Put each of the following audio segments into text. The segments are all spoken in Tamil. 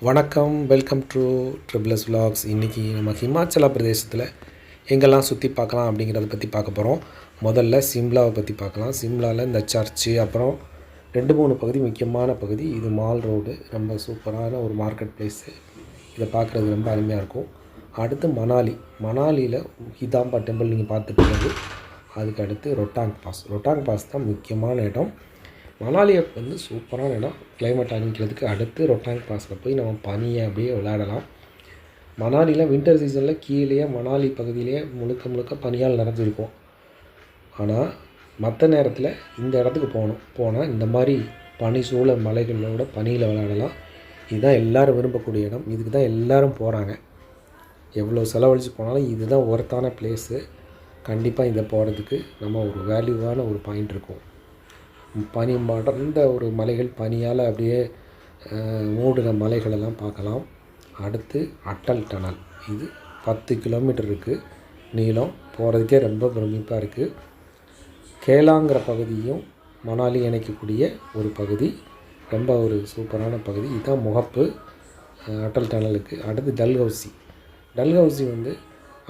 வணக்கம், வெல்கம் டு ட்ரிபிள்எஸ் விலாக்ஸ். இன்றைக்கி நம்ம ஹிமாச்சல பிரதேசத்தில் எங்கெல்லாம் சுற்றி பார்க்கலாம் அப்படிங்கிறத பற்றி பார்க்க போகிறோம். முதல்ல சிம்லாவை பற்றி பார்க்கலாம். சிம்லாவில் இந்த சர்ச்சு, அப்புறம் 2-3 பகுதி முக்கியமான பகுதி. இது மால் ரோடு, ரொம்ப சூப்பரான ஒரு மார்க்கெட் பிளேஸு. இதை பார்க்குறது ரொம்ப அருமையாக இருக்கும். அடுத்து மணாலியில் ஹிதாம்பா டெம்பிள் நீங்கள் பார்த்துட்டு, அதுக்கு அடுத்து ரொட்டாங் பாஸ் தான் முக்கியமான இடம். மணாலியை சூப்பரான இடம். கிளைமேட் அனுப்பிக்கிறதுக்கு அடுத்து ரொட்டாங் பாஸில் போய் நம்ம பனியை அப்படியே விளையாடலாம். மணாலியில் வின்டர் சீசனில் கீழே மணாலி பகுதியிலேயே முழுக்க பனியால் நிறைஞ்சிருக்கும். ஆனால் மற்ற நேரத்தில் இந்த இடத்துக்கு போனால் இந்த மாதிரி பனி சூழ மலைகளோட பனியில் விளையாடலாம். இதுதான் எல்லோரும் விரும்பக்கூடிய இடம். இதுக்கு தான் எல்லோரும் போகிறாங்க. எவ்வளோ செலவழித்து போனாலும் இதுதான் ஒர்த்தான பிளேஸு. கண்டிப்பாக இதை போகிறதுக்கு நம்ம ஒரு வேல்யூவான ஒரு பாயிண்ட் இருக்கும். பனி மடர்ந்த ஒரு மலைகள், பனியால் அப்படியே மூடின மலைகளெல்லாம் பார்க்கலாம். அடுத்து அட்டல் டனல். இது 10 கிலோமீட்டர் இருக்குது நீளம். போகிறதுக்கே ரொம்ப பிரமிப்பாக இருக்குது. கேலாங்கிற பகுதியும் மணாலி இணைக்கக்கூடிய ஒரு பகுதி. ரொம்ப ஒரு சூப்பரான பகுதி. இதுதான் முகப்பு அட்டல் டனலுக்கு. அடுத்து டல்ஹவுசி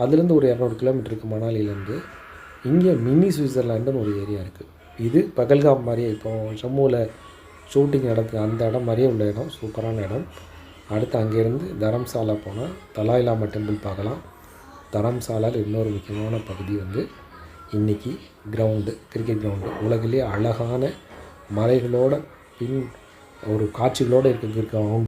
அதுலேருந்து ஒரு 200 கிலோமீட்டர் இருக்குது மணாலியிலேருந்து. இங்கே மினி சுவிட்சர்லாண்டுன்னு ஒரு ஏரியா இருக்குது. இது பகல்காம் மாதிரியே, இப்போ ஜம்முவில் ஷூட்டிங் நடந்து அந்த இடம் மாதிரியே உள்ள இடம். சூப்பரான இடம். அடுத்து அங்கேருந்து தரம்சாலா போனால் தலாய் லாமா டெம்பிள் பார்க்கலாம். தரம்சாலாவில் இன்னொரு முக்கியமான பகுதி இன்றைக்கி கிரிக்கெட் கிரவுண்டு. உலகிலே அழகான மலைகளோட ஒரு காட்சிகளோடு இருக்க